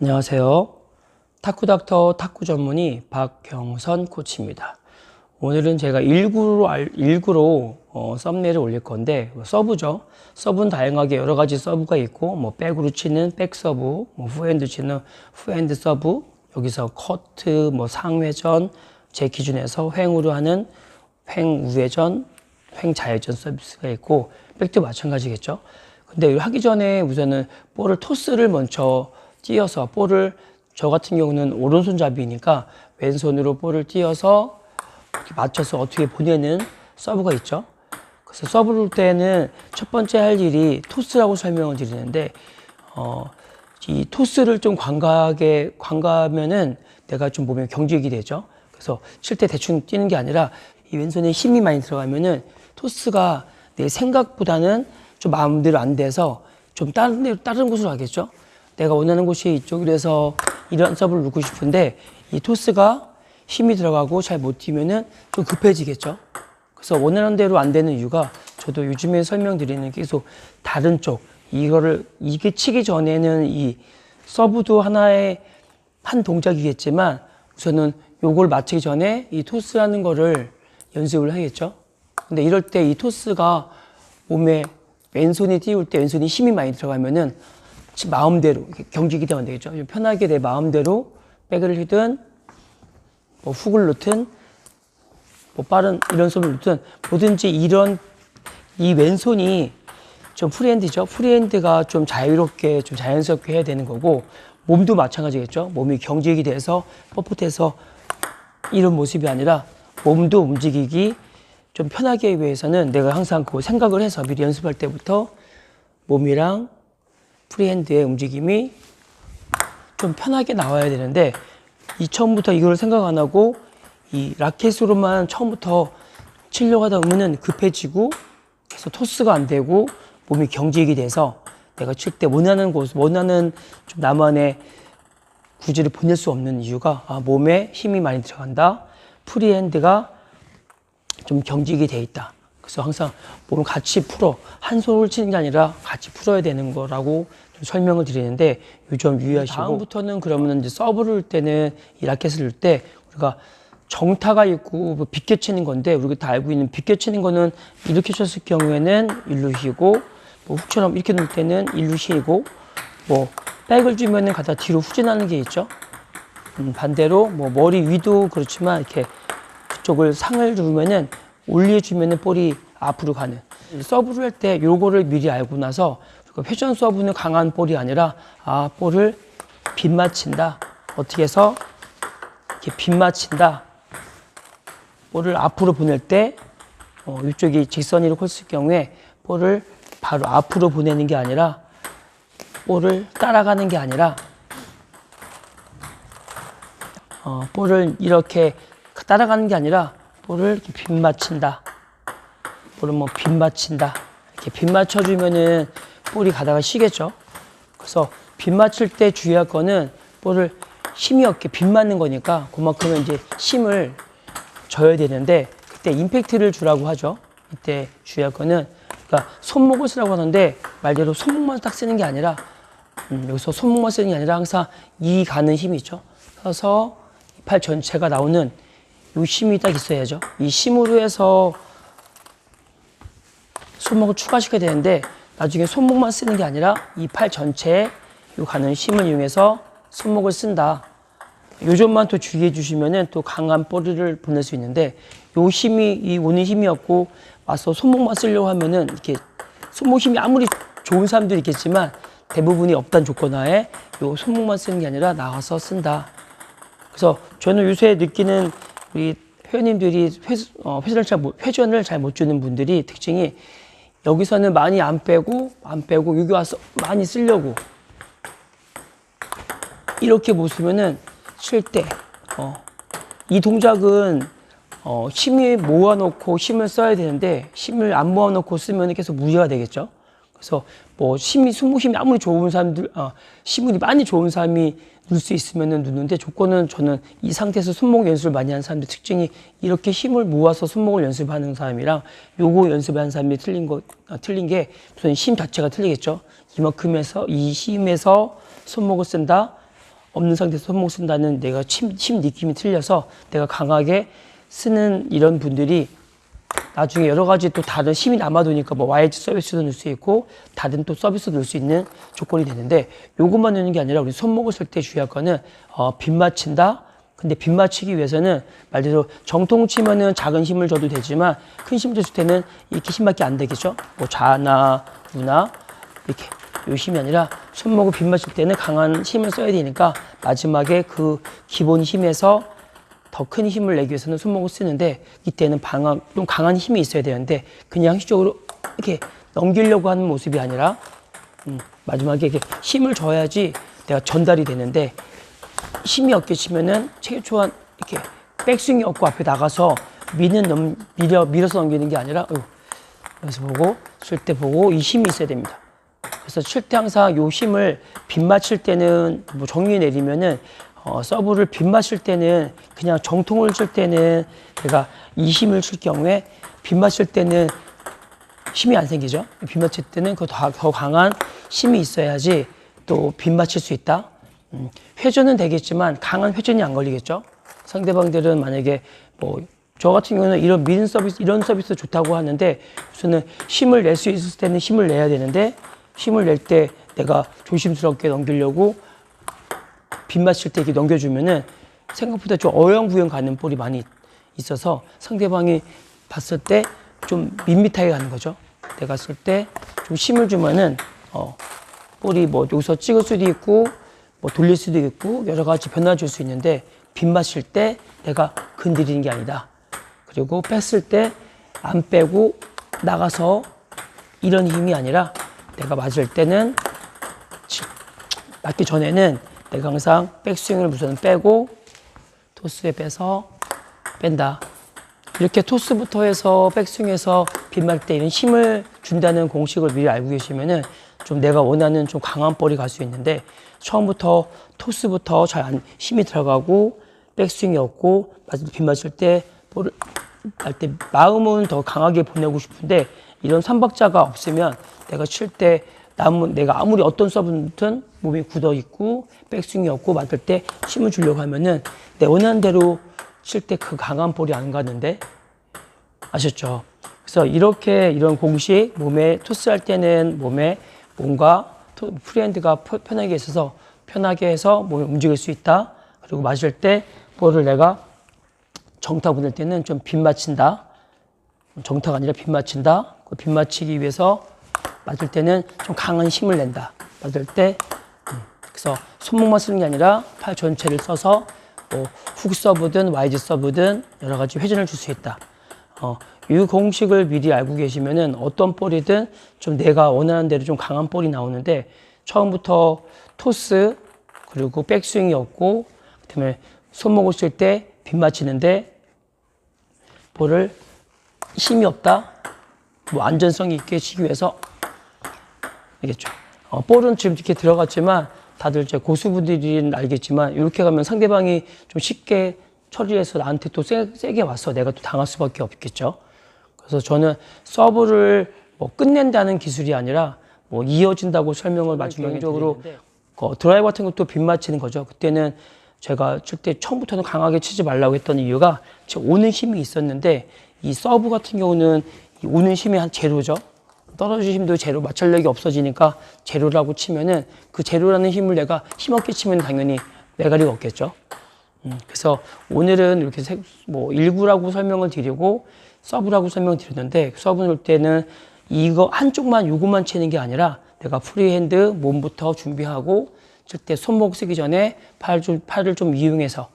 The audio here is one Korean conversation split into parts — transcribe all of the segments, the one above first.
안녕하세요. 탁구닥터 탁구 전문의 박경선 코치입니다. 오늘은 제가 일구로 썸네일을 올릴 건데, 서브죠. 서브는 다양하게 여러 가지 서브가 있고, 백으로 치는 백 서브, 후핸드 치는 후핸드 서브, 여기서 커트, 상회전, 제 기준에서 횡으로 하는 횡 우회전, 횡 좌회전 서비스가 있고, 백도 마찬가지겠죠. 근데 이걸 하기 전에 우선은 볼을 토스를 먼저 띄어서 볼을, 저 같은 경우는 오른손잡이니까 왼손으로 볼을 띄어서 맞춰서 어떻게 보내는 서브가 있죠. 그래서 서브를 때는 첫 번째 할 일이 토스라고 설명을 드리는데, 이 토스를 좀 관가하면은 내가 좀 몸에 경직이 되죠. 그래서 칠 때 대충 뛰는 게 아니라 이 왼손에 힘이 많이 들어가면은 토스가 내 생각보다는 좀 마음대로 안 돼서 좀 다른 곳으로 가겠죠. 내가 원하는 곳이 이쪽이라서 이런 서브를 놓고 싶은데 이 토스가 힘이 들어가고 잘 못 뛰면은 좀 급해지겠죠. 그래서 원하는 대로 안 되는 이유가, 저도 요즘에 설명드리는 계속 다른 쪽, 이게 치기 전에는 이 서브도 하나의 한 동작이겠지만 우선은 요걸 맞추기 전에 이 토스라는 거를 연습을 하겠죠. 근데 이럴 때 이 토스가 몸에 왼손이 띄울 때 왼손이 힘이 많이 들어가면은 마음대로 경직이 되면 안 되겠죠. 편하게 내 마음대로 백을 휘든 훅을 놓든 빠른 이런 손을 놓든 뭐든지 이 왼손이 좀 프리핸드죠. 프리핸드가 좀 자유롭게 좀 자연스럽게 해야 되는 거고, 몸도 마찬가지겠죠. 몸이 경직이 돼서 뻣뻣해서 이런 모습이 아니라 몸도 움직이기 좀 편하게 하기 위해서는 내가 항상 그 생각을 해서 미리 연습할 때부터 몸이랑 프리핸드의 움직임이 좀 편하게 나와야 되는데, 처음부터 이걸 생각 안 하고 이 라켓으로만 처음부터 치려고 하다 보면은 급해지고, 그래서 토스가 안 되고 몸이 경직이 돼서 내가 칠 때 원하는 좀 나만의 구질을 보낼 수 없는 이유가, 몸에 힘이 많이 들어간다, 프리핸드가 좀 경직이 돼 있다. 그래서 항상 몸을 같이 풀어, 한 손을 치는 게 아니라 같이 풀어야 되는 거라고 좀 설명을 드리는데, 요 점 유의하시고, 다음부터는 그러면 이제 서브를 할 때는 이 라켓을 넣을 때 우리가 정타가 있고 비껴치는 건데, 우리가 다 알고 있는 비껴치는 거는 이렇게 쳤을 경우에는 일루 휘고, 훅처럼 이렇게 넣을 때는 일루 휘고, 백을 주면은 가다 뒤로 후진하는 게 있죠. 반대로 머리 위도 그렇지만 이렇게 그쪽을 상을 주면은 올려주면은 볼이 앞으로 가는, 서브를 할 때 요거를 미리 알고 나서 회전 서브는 강한 볼이 아니라 볼을 빗맞힌다, 어떻게 해서 이렇게 빗맞힌다, 볼을 앞으로 보낼 때 이쪽이 직선으로 컸을 경우에 볼을 바로 앞으로 보내는 게 아니라, 볼을 따라가는 게 아니라 볼을 이렇게 따라가는 게 아니라 볼을 이렇게 빗맞춘다. 볼을 빗맞춘다. 이렇게 빗맞춰주면은 볼이 가다가 쉬겠죠. 그래서 빗맞출 때 주의할 거는 볼을 힘이 없게 빗맞는 거니까 그만큼은 이제 힘을 줘야 되는데, 그때 임팩트를 주라고 하죠. 이때 주의할 거는, 그러니까 손목을 쓰라고 하는데 말대로 손목만 딱 쓰는 게 아니라, 여기서 손목만 쓰는 게 아니라 항상 이 가는 힘이 있죠. 서서 팔 전체가 나오는 이 힘이 딱 있어야죠. 이 힘으로 해서 손목을 추가시켜야 되는데, 나중에 손목만 쓰는 게 아니라 이 팔 전체에 이 가는 힘을 이용해서 손목을 쓴다. 요 점만 또 주의해 주시면은 또 강한 볼을 보낼 수 있는데, 요 힘이, 이 오는 힘이 없고 와서 손목만 쓰려고 하면은 이렇게 손목 힘이 아무리 좋은 사람들이 있겠지만 대부분이 없다는 조건 하에 요 손목만 쓰는 게 아니라 나와서 쓴다. 그래서 저는 요새 느끼는 우리 회원님들이 회전을 잘 못 주는 분들이 특징이, 여기서는 많이 안 빼고 여기 와서 많이 쓰려고 이렇게 못 쓰면은 칠 때 이 동작은 힘이 모아놓고 힘을 써야 되는데, 힘을 안 모아놓고 쓰면 계속 무리가 되겠죠. 그래서 손목 힘이 아무리 좋은 사람들, 힘이 많이 좋은 사람이 넣을 수 있으면은 넣는데, 조건은 저는 이 상태에서 손목 연습을 많이 하는 사람들 특징이, 이렇게 힘을 모아서 손목을 연습하는 사람이랑 요거 연습하는 사람이 틀린 게, 우선 힘 자체가 틀리겠죠. 이만큼에서 이 힘에서 손목을 쓴다. 없는 상태에서 손목 쓴다는 내가 힘 느낌이 틀려서 내가 강하게 쓰는 이런 분들이 나중에 여러 가지 또 다른 힘이 남아도니까 뭐 YG 서비스도 넣을 수 있고 다른 또 서비스도 넣을 수 있는 조건이 되는데 요것만 넣는 게 아니라 우리 손목을 쓸 때 주의할 거는 빗 맞춘다. 근데 빗 맞추기 위해서는 말대로 정통 치면은 작은 힘을 줘도 되지만 큰 힘 줬을 때는 이렇게 힘밖에 안 되겠죠. 뭐 좌나 우나 이렇게 요 힘이 아니라 손목을 빗 맞출 때는 강한 힘을 써야 되니까 마지막에 그 기본 힘에서 더 큰 힘을 내기 위해서는 손목을 쓰는데 이때는 좀 강한 힘이 있어야 되는데 그냥 형식적으로 이렇게 넘기려고 하는 모습이 아니라 마지막에 이렇게 힘을 줘야지 내가 전달이 되는데 힘이 없게 치면은 최초한 이렇게 백스윙이 없고 앞에 나가서 밀어서 넘기는 게 아니라 여기서 보고 칠 때 보고 이 힘이 있어야 됩니다. 그래서 칠 때 항상 요 힘을 빗 맞출 때는 뭐 정리 내리면은 서브를 빗 맞출 때는 그냥 정통을 칠 때는 내가 이 힘을 칠 경우에 빗 맞출 때는 힘이 안 생기죠. 빗 맞출 때는 더 강한 힘이 있어야지 또 빗 맞출 수 있다. 회전은 되겠지만 강한 회전이 안 걸리겠죠. 상대방들은 만약에 뭐 저 같은 경우는 이런 미는 서비스, 이런 서비스 좋다고 하는데 우선은 힘을 낼 수 있을 때는 힘을 내야 되는데 힘을 낼 때 내가 조심스럽게 넘기려고 빗 맞출 때 이렇게 넘겨주면은 생각보다 좀 어영부영 가는 볼이 많이 있어서 상대방이 봤을 때 좀 밋밋하게 가는 거죠. 내가 쓸 때 좀 힘을 주면은 볼이 뭐 여기서 찍을 수도 있고 뭐 돌릴 수도 있고 여러 가지 변화 줄 수 있는데 빗 맞출 때 내가 건드리는 게 아니다. 그리고 뺐을 때 안 빼고 나가서 이런 힘이 아니라 내가 맞을 때는 맞기 전에는 내가 항상 백스윙을 우선 빼고 토스에 빼서 뺀다. 이렇게 토스부터 해서 백스윙에서 빗맞을 때 이런 힘을 준다는 공식을 미리 알고 계시면은 좀 내가 원하는 좀 강한 볼이 갈 수 있는데 처음부터 토스부터 잘 힘이 들어가고 백스윙이 없고 빗 맞을 때 볼을 할 때 마음은 더 강하게 보내고 싶은데 이런 삼박자가 없으면 내가 칠 때 내가 아무리 어떤 서브든 몸이 굳어 있고 백스윙이 없고 맞을 때 힘을 주려고 하면은 내 원하는 대로 칠 때 그 강한 볼이 안 가는데 아셨죠? 그래서 이렇게 이런 공식 몸에 토스할 때는 몸과 프리핸드가 편하게 있어서 편하게 해서 몸을 움직일 수 있다. 그리고 맞을 때 볼을 내가 정타 보낼 때는 좀 빗 맞춘다. 정타가 아니라 빗 맞춘다. 그 빗 맞추기 위해서 맞을 때는 좀 강한 힘을 낸다. 맞을 때 그래서 손목만 쓰는 게 아니라 팔 전체를 써서 뭐 훅 서브든 YG 서브든 여러 가지 회전을 줄 수 있다. 이 공식을 미리 알고 계시면은 어떤 볼이든 좀 내가 원하는 대로 좀 강한 볼이 나오는데 처음부터 토스 그리고 백스윙이 없고 그다음에 손목을 쓸 때 빗 맞히는데 볼을 힘이 없다. 뭐 안전성이 있게 치기 위해서 알겠죠? 볼은 지금 이렇게 들어갔지만 다들 이제 고수분들은 알겠지만 이렇게 가면 상대방이 좀 쉽게 처리해서 나한테 또 세게 왔어. 내가 또 당할 수밖에 없겠죠. 그래서 저는 서브를 뭐 끝낸다는 기술이 아니라 뭐 이어진다고 설명을 마지막에 개인적으로 드라이브 같은 것도 빗 맞히는 거죠. 그때는 제가 칠 때 처음부터는 강하게 치지 말라고 했던 이유가 오는 힘이 있었는데 이 서브 같은 경우는 이 오는 힘이 한 제로죠. 떨어질 힘도 제로, 마찰력이 없어지니까 제로라고 치면은 그 제로라는 힘을 내가 힘없게 치면 당연히 매가리가 없겠죠. 그래서 오늘은 이렇게 뭐 일구라고 설명을 드리고 서브라고 설명을 드렸는데 서브 넣을 때는 이거 한쪽만 요것만 치는 게 아니라 내가 프리핸드 몸부터 준비하고 칠 때 손목 쓰기 전에 팔을 좀 이용해서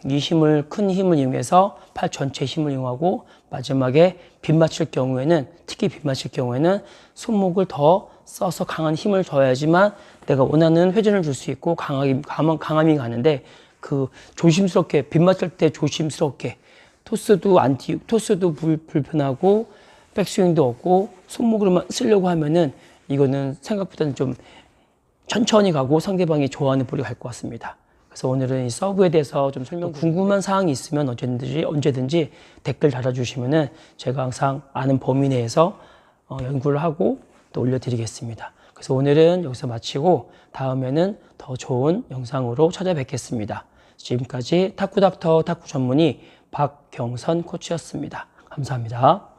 이 힘을 큰 힘을 이용해서 팔 전체 힘을 이용하고 마지막에 빗 맞출 경우에는 특히 빗 맞출 경우에는 손목을 더 써서 강한 힘을 줘야지만 내가 원하는 회전을 줄 수 있고 강함이 가는데 그 조심스럽게 빗 맞출 때 조심스럽게 토스도 불편하고 백스윙도 없고 손목으로만 쓰려고 하면은 이거는 생각보다는 좀 천천히 가고 상대방이 좋아하는 볼이 갈 것 같습니다. 그래서 오늘은 이 서브에 대해서 좀 궁금한 사항이 있으면 언제든지 댓글 달아주시면은 제가 항상 아는 범위 내에서 연구를 하고 또 올려드리겠습니다. 그래서 오늘은 여기서 마치고 다음에는 더 좋은 영상으로 찾아뵙겠습니다. 지금까지 탁구닥터 탁구 전문의 박경선 코치였습니다. 감사합니다.